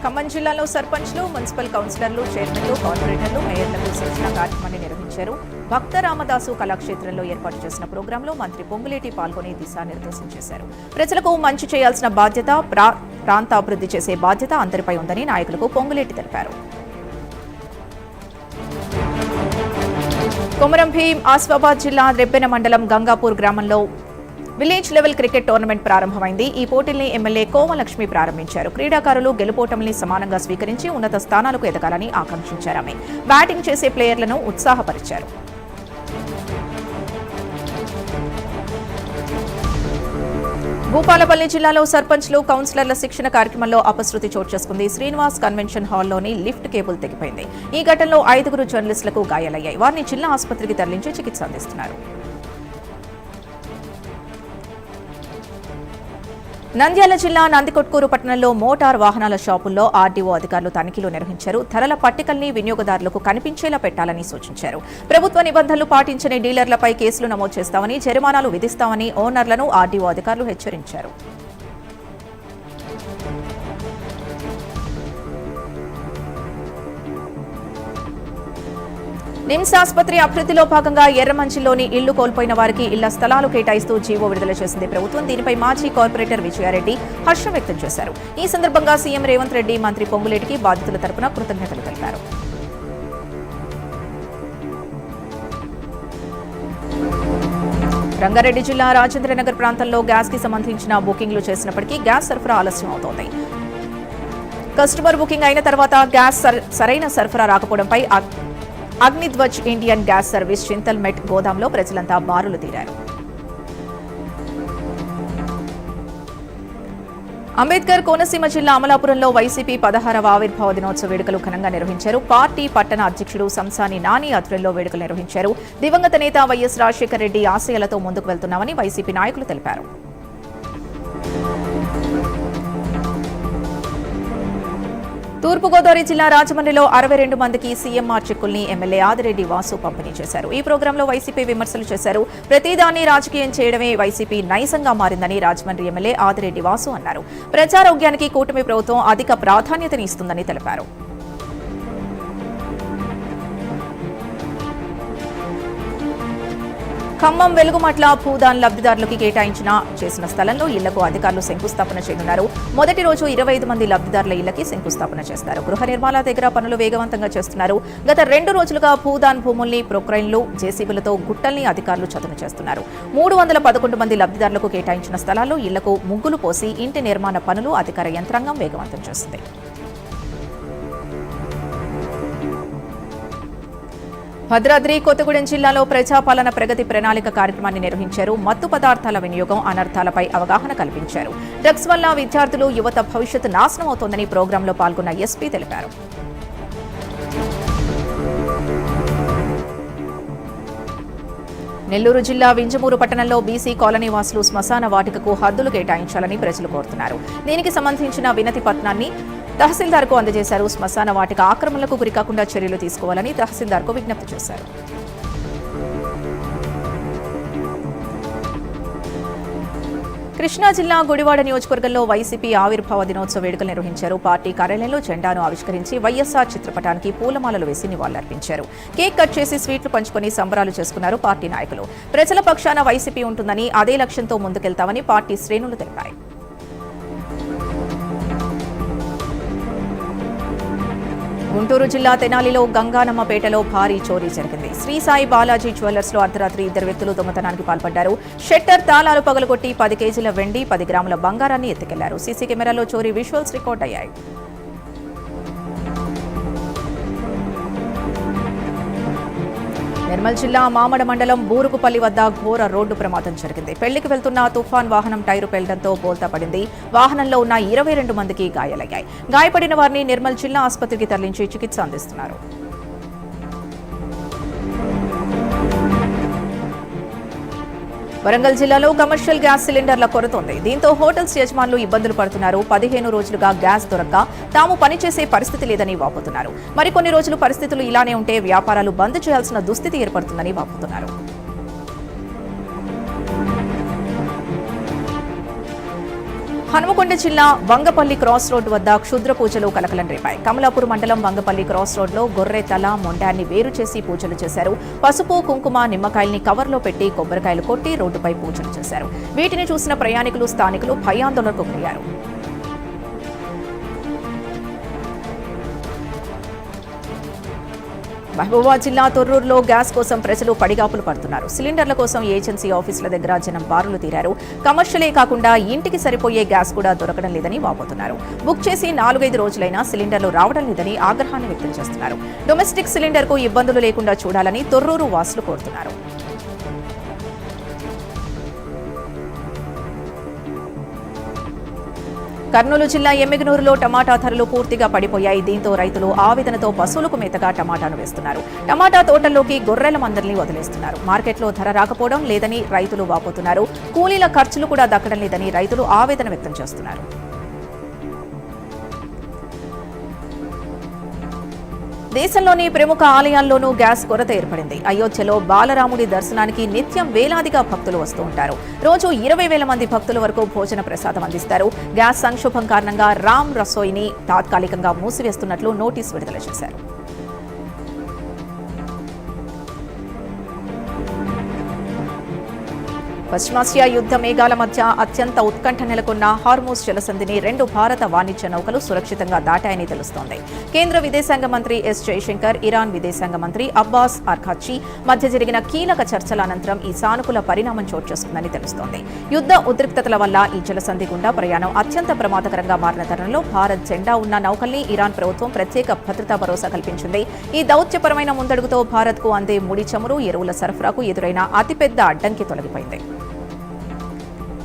ఖమ్మం జిల్లాలో సర్పంచ్లు, మున్సిపల్ కౌన్సిలర్లు, చైర్మన్లు, కార్పొరేటర్లు, మేయర్లకు శిక్షణ కార్యక్రమాన్ని నిర్వహించారు. భక్త రామదాసు కళాక్షేత్రంలో ఏర్పాటు చేసిన ప్రోగ్రాంలో మంత్రి పొంగులేటి పాల్గొని దిశానిర్దేశం చేశారు. ప్రజలకు మంచి చేయాల్సిన బాధ్యత, ప్రాంతాభివృద్ధి చేసే బాధ్యత అందరిపై ఉందని నాయకులకు పొంగులేటి తెలిపారు. కొమరం భీం ఆసిఫాబాద్ జిల్లా రెబ్బెన మండలం గంగాపూర్ గ్రామంలో విలేజ్ లెవెల్ క్రికెట్ టోర్నమెంట్ ప్రారంభమైంది. ఈ పోటీల్ని ఎమ్మెల్యే కోమలక్ష్మి ప్రారంభించారు. క్రీడాకారులు గెలుపోటమిని సమానంగా స్వీకరించి ఉన్నత స్థానాలకు ఎదగాలని ఆకాంక్షించారు. ఆమె బ్యాటింగ్ చేసే ప్లేయర్లను ఉత్సాహపరిచారు. భూపాలపల్లి జిల్లాలో సర్పంచ్లు, కౌన్సిలర్ల శిక్షణ కార్యక్రమంలో అపశృతి చోటు చేసుకుంది. శ్రీనివాస్ కన్వెన్షన్ హాల్లోని లిఫ్ట్ కేబుల్ తెగిపోయింది. ఈ ఘటనలో 5 జర్నలిస్టులకు గాయాలయ్యాయి. వారిని జిల్లా ఆసుపత్రికి తరలించి చికిత్స అందిస్తున్నారు. నంద్యాల జిల్లా నందికొట్కూరు పట్టణంలో మోటార్ వాహనాల షాపుల్లో ఆర్డీఓ అధికారులు తనిఖీలు నిర్వహించారు. ధరల పట్టికల్ని వినియోగదారులకు కనిపించేలా పెట్టాలని సూచించారు. ప్రభుత్వ నిబంధనలు పాటించని డీలర్లపై కేసులు నమోదు చేస్తామని, జరిమానాలు విధిస్తామని ఓనర్లను ఆర్డీఓ అధికారులు హెచ్చరించారు. నిమ్స్ ఆసుపత్రి అభివృద్ధిలో భాగంగా ఎర్రమంచిలోని ఇళ్లు కోల్పోయిన వారికి ఇళ్ల స్థలాలు కేటాయిస్తూ జీవో విడుదల చేసింది ప్రభుత్వం. దీనిపై మాజీ కార్పొరేటర్ విజయారెడ్డి హర్షం వ్యక్తం చేశారు. ఈ సందర్భంగా సీఎం రేవంత్ రెడ్డి మంత్రి పొంగులేటికి బాధితుల తరపున కృతజ్ఞతలు తెలిపారు. రంగారెడ్డి జిల్లా రాజేంద్రనగర్ ప్రాంతంలో గ్యాస్ కి సంబంధించిన బుకింగ్లు చేసినప్పటికీ గ్యాస్ సరఫరా ఆలస్యం అవుతోంది. కస్టమర్ బుకింగ్ అయిన తర్వాత గ్యాస్ సరైన సరఫరా రాకపోవడంపై అగ్నిధ్వజ్ ఇండియన్ గ్యాస్ సర్వీస్ చింతల్ మెట్ గోదాంలో ప్రజలంతా బారులు తీరారు. అంబేద్కర్ కోనసీమ జిల్లా అమలాపురంలో వైసీపీ 16వ ఆవిర్భావ దినోత్సవ వేడుకలు ఘనంగా నిర్వహించారు. పార్టీ పట్టణ అధ్యక్షుడు సంసాని నాని ఆధ్వర్యంలో వేడుకలు నిర్వహించారు. దివంగత నేత వైఎస్ రాజశేఖర రెడ్డి ఆశయాలతో ముందుకు వెళ్తున్నామని వైసీపీ నాయకులు తెలిపారు. తూర్పుగోదావరి జిల్లా రాజమండ్రిలో 62 మందికి సీఎంఆర్ చెక్కుల్ని ఎమ్మెల్యే ఆదిరెడ్డి వాసు పంపిణీ చేశారు. ఈ ప్రోగ్రాంలో వైసీపీ విమర్శలు చేశారు. ప్రతిదాన్ని రాజకీయం చేయడమే వైసీపీ నైజంగా మారిందని రాజమండ్రి ఎమ్మెల్యే ఆదిరెడ్డి వాసు అన్నారు. ప్రజారోగ్యానికి కూటమి ప్రభుత్వం అధిక ప్రాధాన్యతని ఇస్తుందని తెలిపారు. ఖమ్మం వెలుగుమట్ల భూదాన్ లబ్ధిదారులకు చేసిన స్థలంలో ఇళ్లకు అధికారులు శంకుస్థాపన చేయనున్నారు. మొదటి రోజు 25 మంది లబ్ధిదారుల ఇళ్లకి శంకుస్థాపన చేస్తారు. గృహ నిర్మాణాల దగ్గర పనులు వేగవంతంగా చేస్తున్నారు. గత 2 రోజులుగా భూదాన్ భూముల్ని ప్రొక్రైన్లు, జేసీబీలతో గుట్టల్ని అధికారులు చదును చేస్తున్నారు. 311 మంది లబ్ధిదారులకు కేటాయించిన స్థలాల్లో ఇళ్లకు ముగ్గులు పోసి ఇంటి నిర్మాణ పనులు అధికార యంత్రాంగం వేగవంతం చేస్తుంది. భద్రాద్రి కొత్తగూడెం జిల్లాలో ప్రజాపాలన ప్రగతి ప్రణాళిక కార్యక్రమాన్ని నిర్వహించారు. మత్తు పదార్థాల వినియోగం, అనర్థాలపై అవగాహన కల్పించారు. డ్రగ్స్ వల్ల విద్యార్థులు, యువత భవిష్యత్తు నాశనం అవుతోందని ప్రోగ్రాంలో పాల్గొన్న ఎస్పీ తెలిపారు. నెల్లూరు జిల్లా వింజమూరు పట్టణంలో బీసీ కాలనీ వాసులు శ్మశాన వాటికకు హద్దులు కేటాయించాలని ప్రజలు కోరుతున్నారు. దీనికి సంబంధించిన వినతి పత్రాన్ని తహసీల్దార్కు అందజేశారు. శ్మశాన వాటిక ఆక్రమణలకు గురికాకుండా చర్యలు తీసుకోవాలని తహసీల్దార్కు విజ్ఞప్తి చేశారు. కృష్ణా జిల్లా గుడివాడ నియోజకవర్గంలో వైసీపీ ఆవిర్భావ దినోత్సవ వేడుకలు నిర్వహించారు. పార్టీ కార్యాలయంలో జెండాను ఆవిష్కరించి వైఎస్ఆర్ చిత్రపటానికి పూలమాలలు వేసి నివాళులర్పించారు. కేక్ కట్ చేసి స్వీట్లు పంచుకొని సంబరాలు చేసుకున్నారు పార్టీ నాయకులు. ప్రజల పక్షాన వైసీపీ ఉంటుందని, అదే లక్ష్యంతో ముందుకెళ్తామని పార్టీ శ్రేణులు తెలిపాయి. గుంటూరు జిల్లా తెనాలిలో గంగానమ్మపేటలో భారీ చోరీ జరిగింది. శ్రీసాయి బాలాజీ జ్యువెలర్స్ లో అర్ధరాత్రి 2 వ్యక్తులు దొంగతనానికి పాల్పడ్డారు. షట్టర్ తాళాలు పగలగొట్టి 10 కేజీల వెండి, 10 గ్రాముల బంగారాన్ని ఎత్తుకెళ్లారు. సీసీ కెమెరాలో చోరీ విజువల్స్ రికార్డ్ అయ్యాయి. నిర్మల్ జిల్లా మామడ మండలం బూరుగుపల్లి వద్ద ఘోర రోడ్డు ప్రమాదం జరిగింది. పెళ్లికి వెళ్తున్న తుఫాన్ వాహనం టైరు పేలడంతో బోల్తా పడింది. వాహనంలో ఉన్న 22 మందికి గాయాలయ్యాయి. గాయపడిన వారిని నిర్మల్ జిల్లా ఆసుపత్రికి తరలించి చికిత్స అందిస్తున్నారు. వరంగల్ జిల్లాలో కమర్షియల్ గ్యాస్ సిలిండర్ల కొరత ఉంది. దీంతో హోటల్స్ యజమానులు ఇబ్బందులు పడుతున్నారు. 15 రోజులుగా గ్యాస్ దొరక్క తాము పనిచేసే పరిస్థితి లేదని వాపోతున్నారు. మరికొన్ని రోజులు పరిస్థితులు ఇలానే ఉంటే వ్యాపారాలు బంద్ చేయాల్సిన దుస్థితి ఏర్పడుతుందని వాపోతున్నారు. హనుమకొండ జిల్లా వంగపల్లి క్రాస్ రోడ్డు వద్ద క్షుద్ర పూజలు కలకలం రేపాయి. కమలాపూర్ మండలం వంగపల్లి క్రాస్ రోడ్లో గొర్రె తల మొండాన్ని వేరు చేసి పూజలు చేశారు. పసుపు, కుంకుమ, నిమ్మకాయల్ని కవర్లో పెట్టి కొబ్బరికాయలు కొట్టి రోడ్డుపై పూజలు చేశారు. వీటిని చూసిన ప్రయాణికులు, స్థానికులు భయాందోళనకు గురయ్యారు. మహబూబాబాద్ జిల్లా తొర్రూరులో గ్యాస్ కోసం ప్రజలు పడిగాపులు పడుతున్నారు. సిలిండర్ల కోసం ఏజెన్సీ ఆఫీసుల దగ్గర జనం బారులు తీరారు. కమర్షియలే కాకుండా ఇంటికి సరిపోయే గ్యాస్ కూడా దొరకడం లేదని వాపోతున్నారు. బుక్ చేసి 4-5 రోజులైనా సిలిండర్లు రావడం లేదని ఆగ్రహాన్ని వ్యక్తం చేస్తున్నారు. డొమెస్టిక్ సిలిండర్కు ఇబ్బందులు లేకుండా చూడాలని తొర్రూరు వాసులు కోరుతున్నారు. కర్నూలు జిల్లా ఎమ్మిగనూరులో టమాటా ధరలు పూర్తిగా పడిపోయాయి. దీంతో రైతులు ఆవేదనతో పశువులకు మేతగా టమాటాను వేస్తున్నారు. టమాటా తోటల్లోకి గొర్రెల మందల్ని వదిలేస్తున్నారు. మార్కెట్లో ధర రాకపోవడం లేదని రైతులు వాపోతున్నారు. కూలీల ఖర్చులు కూడా దక్కడం లేదని రైతులు ఆవేదన వ్యక్తం చేస్తున్నారు. దేశంలోని ప్రముఖ ఆలయాల్లోనూ గ్యాస్ కొరత ఏర్పడింది. అయోధ్యలో బాలరాముడి దర్శనానికి నిత్యం వేలాదిగా భక్తులు వస్తూ ఉంటారు. రోజు 20,000 మంది భక్తుల వరకు భోజన ప్రసాదం అందిస్తారు. గ్యాస్ సంక్షోభం కారణంగా రామ్ రసోయిని తాత్కాలికంగా మూసివేస్తున్నట్లు నోటీసు విడుదల చేశారు. పశ్చిమాసియా యుద్ధ మేఘాల మధ్య అత్యంత ఉత్కంఠ నెలకొన్న హార్మూజ్ జలసంధిని 2 భారత వాణిజ్య నౌకలు సురక్షితంగా దాటాయని తెలుస్తోంది. కేంద్ర విదేశాంగ మంత్రి ఎస్ జయశంకర్, ఇరాన్ విదేశాంగ మంత్రి అబ్బాస్ అర్ఘాచి మధ్య జరిగిన కీలక చర్చల అనంతరం ఈ సానుకూల పరిణామం చోటు చేసుకుందని తెలుస్తోంది. యుద్ధ ఉద్రిక్తతల వల్ల ఈ జలసంధి గుండా ప్రయాణం అత్యంత ప్రమాదకరంగా మారిన తరుణంలో భారత్ జెండా ఉన్న నౌకల్ని ఇరాన్ ప్రభుత్వం ప్రత్యేక భద్రతా భరోసా కల్పించింది. ఈ దౌత్యపరమైన ముందడుగుతో భారత్కు అందే ముడి చమురు, ఎరువుల సరఫరాకు ఎదురైన అతిపెద్ద అడ్డంకి తొలగిపోయింది.